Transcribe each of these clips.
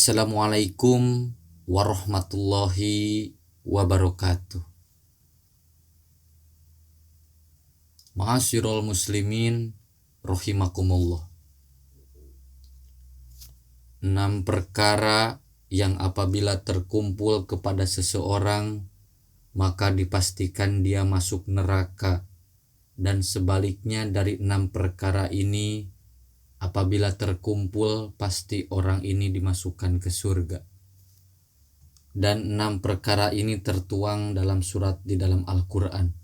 Assalamualaikum warahmatullahi wabarakatuh. Ma'asyiral muslimin rahimakumullah. 6 perkara yang apabila terkumpul kepada seseorang maka dipastikan dia masuk neraka, dan sebaliknya dari 6 perkara ini apabila terkumpul pasti orang ini dimasukkan ke surga. Dan 6 perkara ini tertuang dalam surat di dalam Al-Quran.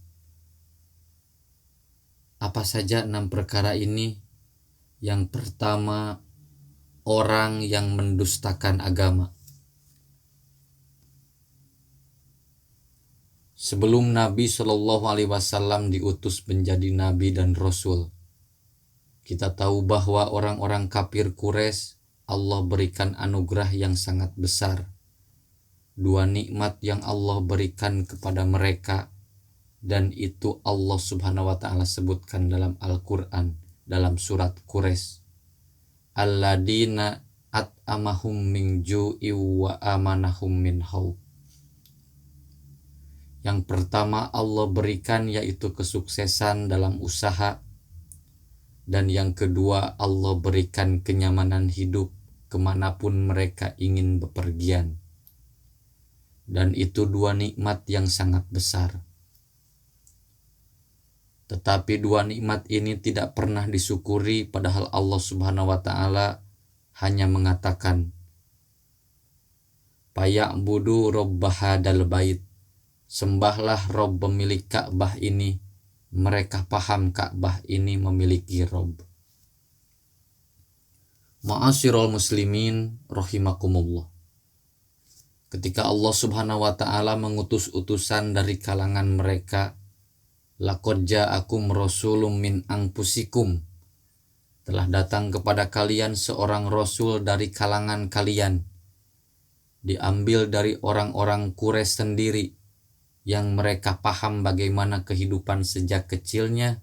Apa saja 6 perkara ini? Yang pertama, orang yang mendustakan agama. Sebelum Nabi SAW diutus menjadi Nabi dan Rasul, kita tahu bahwa orang-orang kafir Quraisy Allah berikan anugerah yang sangat besar. 2 nikmat yang Allah berikan kepada mereka, dan itu Allah Subhanahu wa ta'ala sebutkan dalam Al-Quran dalam surat Quraisy. Alladina at'amahum min ju'i wa amanahum min khawf. Yang pertama Allah berikan yaitu kesuksesan dalam usaha, dan yang kedua Allah berikan kenyamanan hidup kemanapun mereka ingin bepergian. Dan itu 2 nikmat yang sangat besar. Tetapi 2 nikmat ini tidak pernah disyukuri, padahal Allah Subhanahu wa ta'ala hanya mengatakan Faya'budu rabbahadal bait, sembahlah Rabb pemilik Ka'bah ini. Mereka paham Ka'bah ini memiliki Rabb. Ma'asyiral muslimin rahimakumullah. Ketika Allah Subhanahu wa ta'ala mengutus utusan dari kalangan mereka, laqad ja'akum rasulun min anfusikum, telah datang kepada kalian seorang rasul dari kalangan kalian, diambil dari orang-orang Quraisy sendiri, yang mereka paham bagaimana kehidupan sejak kecilnya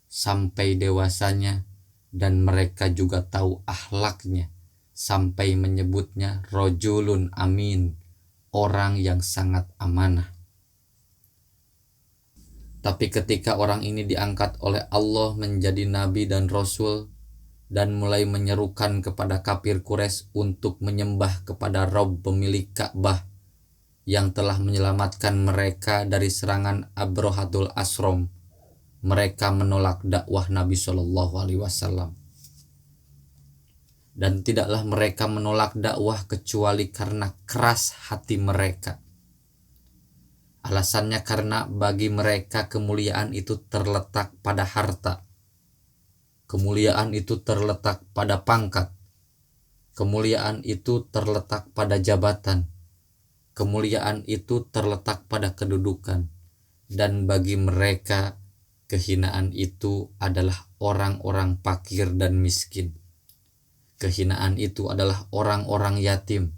sampai dewasanya, dan mereka juga tahu akhlaknya sampai menyebutnya rajulun amin, orang yang sangat amanah. Tapi ketika orang ini diangkat oleh Allah menjadi nabi dan rasul dan mulai menyerukan kepada kafir Quraisy untuk menyembah kepada Rabb pemilik Ka'bah yang telah menyelamatkan mereka dari serangan Abrahatul Asrom, mereka menolak dakwah Nabi SAW. Dan tidaklah mereka menolak dakwah kecuali karena keras hati mereka. Alasannya karena bagi mereka kemuliaan itu terletak pada harta, kemuliaan itu terletak pada pangkat, kemuliaan itu terletak pada jabatan, kemuliaan itu terletak pada kedudukan, dan bagi mereka kehinaan itu adalah orang-orang fakir dan miskin. Kehinaan itu adalah orang-orang yatim.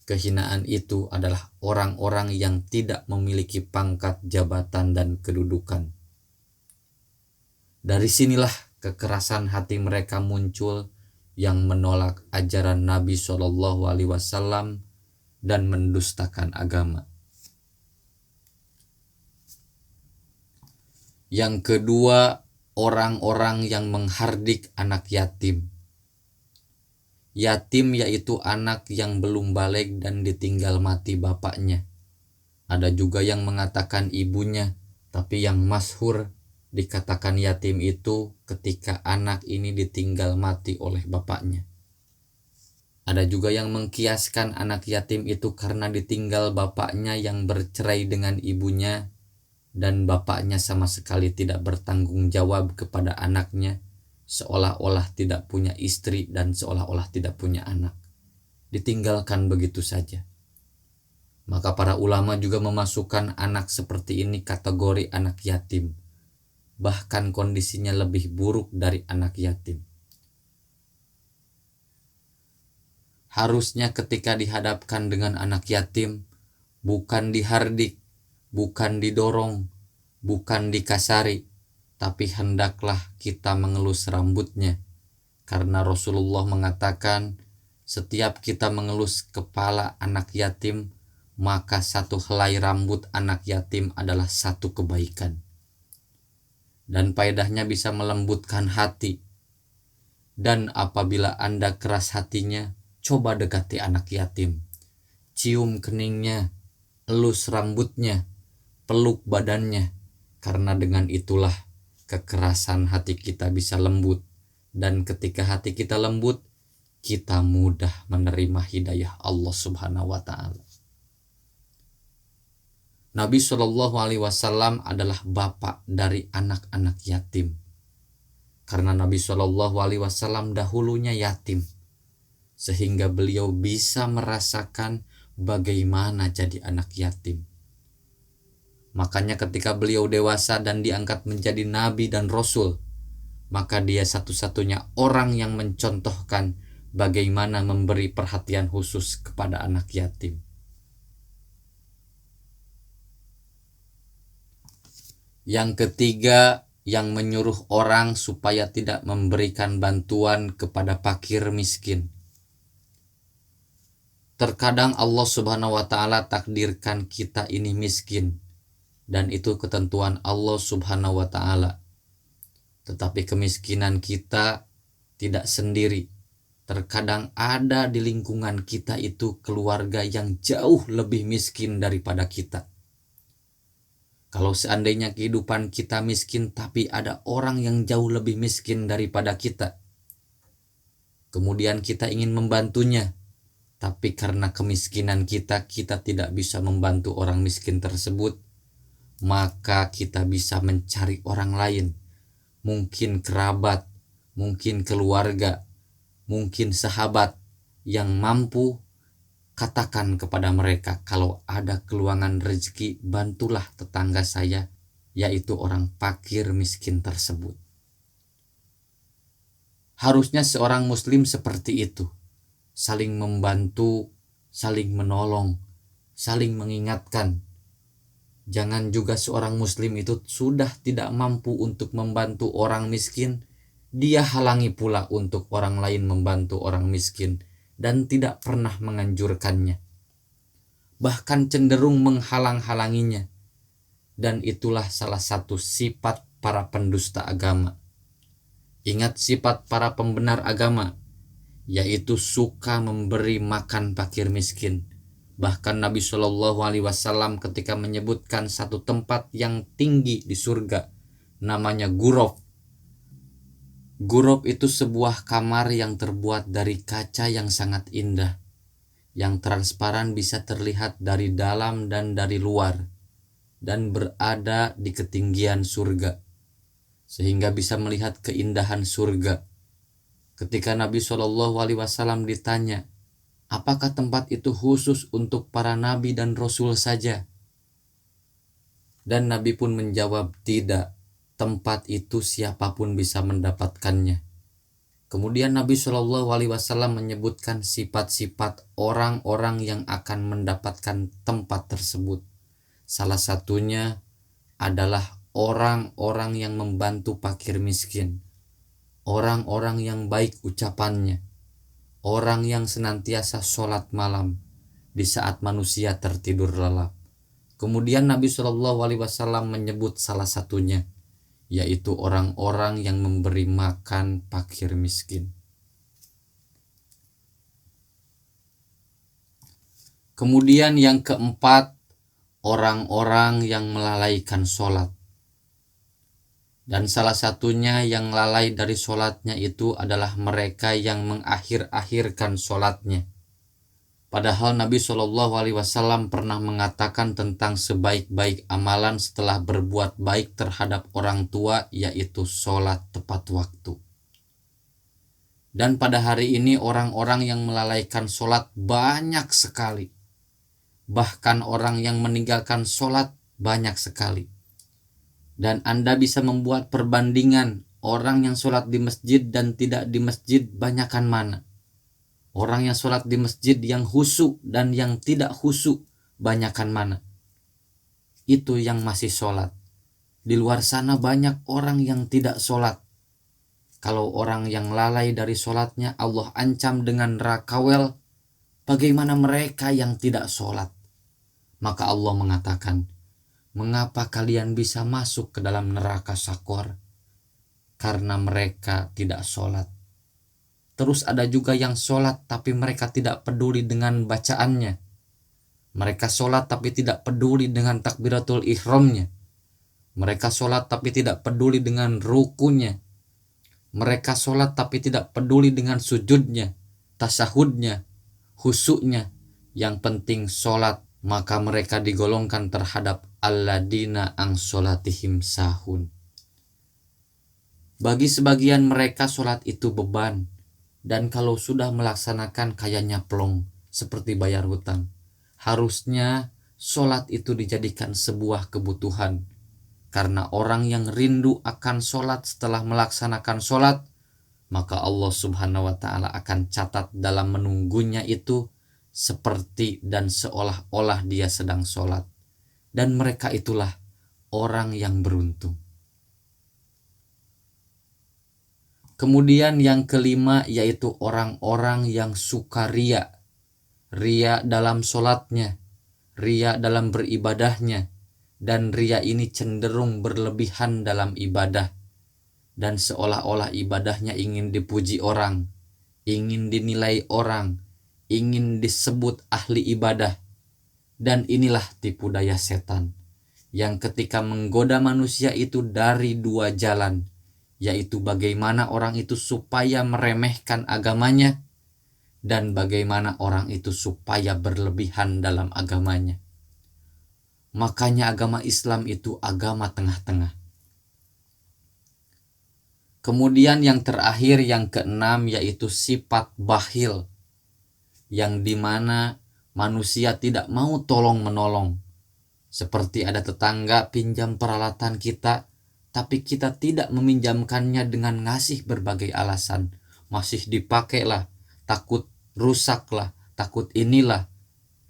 Kehinaan itu adalah orang-orang yang tidak memiliki pangkat, jabatan, dan kedudukan. Dari sinilah kekerasan hati mereka muncul yang menolak ajaran Nabi SAW dan mendustakan agama. Yang kedua, orang-orang yang menghardik anak yatim. Yatim yaitu anak yang belum balik dan ditinggal mati bapaknya. Ada juga yang mengatakan ibunya, tapi yang masyhur dikatakan yatim itu ketika anak ini ditinggal mati oleh bapaknya. Ada juga yang mengkiaskan anak yatim itu karena ditinggal bapaknya yang bercerai dengan ibunya, dan bapaknya sama sekali tidak bertanggung jawab kepada anaknya, seolah-olah tidak punya istri dan seolah-olah tidak punya anak. Ditinggalkan begitu saja. Maka para ulama juga memasukkan anak seperti ini kategori anak yatim. Bahkan kondisinya lebih buruk dari anak yatim. Harusnya ketika dihadapkan dengan anak yatim, bukan dihardik, bukan didorong, bukan dikasari, tapi hendaklah kita mengelus rambutnya. Karena Rasulullah mengatakan, setiap kita mengelus kepala anak yatim, maka satu helai rambut anak yatim adalah satu kebaikan. Dan faedahnya bisa melembutkan hati. Dan apabila Anda keras hatinya, coba dekati anak yatim. Cium keningnya, elus rambutnya, peluk badannya. Karena dengan itulah kekerasan hati kita bisa lembut. Dan ketika hati kita lembut, kita mudah menerima hidayah Allah Subhanahu wa Ta'ala. Nabi SAW adalah bapak dari anak-anak yatim. Karena Nabi SAW dahulunya yatim, sehingga beliau bisa merasakan bagaimana jadi anak yatim. Makanya ketika beliau dewasa dan diangkat menjadi nabi dan rasul, maka dia satu-satunya orang yang mencontohkan bagaimana memberi perhatian khusus kepada anak yatim. Yang ketiga, yang menyuruh orang supaya tidak memberikan bantuan kepada fakir miskin. Terkadang Allah Subhanahu wa Ta'ala takdirkan kita ini miskin, dan itu ketentuan Allah Subhanahu wa Ta'ala. Tetapi kemiskinan kita tidak sendiri. Terkadang ada di lingkungan kita itu keluarga yang jauh lebih miskin daripada kita. Kalau seandainya kehidupan kita miskin tapi ada orang yang jauh lebih miskin daripada kita, kemudian kita ingin membantunya, tapi karena kemiskinan kita tidak bisa membantu orang miskin tersebut, maka kita bisa mencari orang lain, mungkin kerabat, mungkin keluarga, mungkin sahabat yang mampu. Katakan kepada mereka, kalau ada keluangan rezeki, bantulah tetangga saya, yaitu orang fakir miskin tersebut. Harusnya seorang muslim seperti itu, saling membantu, saling menolong, saling mengingatkan. Jangan juga seorang muslim itu sudah tidak mampu untuk membantu orang miskin, dia halangi pula untuk orang lain membantu orang miskin, dan tidak pernah menganjurkannya, bahkan cenderung menghalang-halanginya. Dan itulah salah satu sifat para pendusta agama. Ingat sifat para pembenar agama, yaitu suka memberi makan fakir miskin. Bahkan Nabi SAW ketika menyebutkan satu tempat yang tinggi di surga, namanya Ghuraf. Ghuraf itu sebuah kamar yang terbuat dari kaca yang sangat indah, yang transparan bisa terlihat dari dalam dan dari luar, dan berada di ketinggian surga, sehingga bisa melihat keindahan surga. Ketika Nabi SAW ditanya, apakah tempat itu khusus untuk para nabi dan rasul saja? Dan Nabi pun menjawab, tidak. Tempat itu siapapun bisa mendapatkannya. Kemudian Nabi SAW menyebutkan sifat-sifat orang-orang yang akan mendapatkan tempat tersebut. Salah satunya adalah orang-orang yang membantu fakir miskin, orang-orang yang baik ucapannya, orang yang senantiasa sholat malam di saat manusia tertidur lelap. Kemudian Nabi SAW menyebut salah satunya, yaitu orang-orang yang memberi makan fakir miskin. Kemudian yang keempat, orang-orang yang melalaikan sholat. Dan salah satunya yang lalai dari sholatnya itu adalah mereka yang mengakhir-akhirkan sholatnya. Padahal Nabi SAW pernah mengatakan tentang sebaik-baik amalan setelah berbuat baik terhadap orang tua, yaitu sholat tepat waktu. Dan pada hari ini orang-orang yang melalaikan sholat banyak sekali. Bahkan orang yang meninggalkan sholat banyak sekali. Dan Anda bisa membuat perbandingan orang yang sholat di masjid dan tidak di masjid, banyakan mana? Orang yang sholat di masjid yang khusyuk dan yang tidak khusyuk, banyakan mana? Itu yang masih sholat. Di luar sana banyak orang yang tidak sholat. Kalau orang yang lalai dari sholatnya Allah ancam dengan rakawel, bagaimana mereka yang tidak sholat? Maka Allah mengatakan, mengapa kalian bisa masuk ke dalam neraka Sakor? Karena mereka tidak sholat. Terus ada juga yang sholat tapi mereka tidak peduli dengan bacaannya. Mereka sholat tapi tidak peduli dengan takbiratul ihramnya. Mereka sholat tapi tidak peduli dengan rukunya. Mereka sholat tapi tidak peduli dengan sujudnya, tasahudnya, khusyuknya. Yang penting sholat, maka mereka digolongkan terhadap alladina ang sholatihim sahun. Bagi sebagian mereka sholat itu beban, dan kalau sudah melaksanakan kayaknya plong, seperti bayar hutang. Harusnya sholat itu dijadikan sebuah kebutuhan. Karena orang yang rindu akan sholat setelah melaksanakan sholat, maka Allah Subhanahu wa Ta'ala akan catat dalam menunggunya itu seperti dan seolah-olah dia sedang sholat. Dan mereka itulah orang yang beruntung. Kemudian yang kelima yaitu orang-orang yang suka ria. Ria dalam sholatnya, ria dalam beribadahnya. Dan ria ini cenderung berlebihan dalam ibadah. Dan seolah-olah ibadahnya ingin dipuji orang, ingin dinilai orang, ingin disebut ahli ibadah. Dan inilah tipu daya setan, yang ketika menggoda manusia itu dari dua jalan, yaitu bagaimana orang itu supaya meremehkan agamanya, dan bagaimana orang itu supaya berlebihan dalam agamanya. Makanya agama Islam itu agama tengah-tengah. Kemudian yang terakhir, yang keenam, yaitu sifat bakhil, yang dimana manusia tidak mau tolong menolong. Seperti ada tetangga pinjam peralatan kita, tapi kita tidak meminjamkannya dengan ngasih berbagai alasan. Masih dipakailah, takut rusaklah, takut inilah.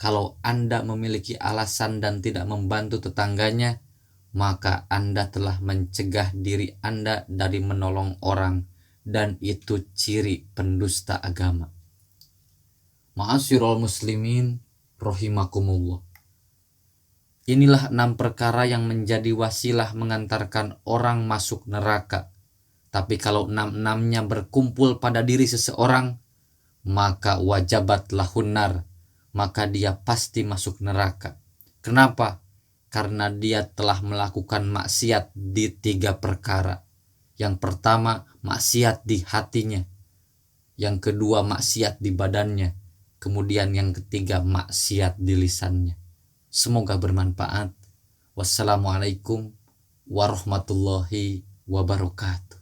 Kalau Anda memiliki alasan dan tidak membantu tetangganya, maka Anda telah mencegah diri Anda dari menolong orang, dan itu ciri pendusta agama. Ma'asyiral muslimin rahimakumullah. Inilah 6 perkara yang menjadi wasilah mengantarkan orang masuk neraka. Tapi kalau 6-6-nya berkumpul pada diri seseorang, maka wajabat lahunnar, maka dia pasti masuk neraka. Kenapa? Karena dia telah melakukan maksiat di 3 perkara. Yang pertama, maksiat di hatinya. Yang kedua, maksiat di badannya. Kemudian yang ketiga, maksiat di lisannya. Semoga bermanfaat. Wassalamualaikum warahmatullahi wabarakatuh.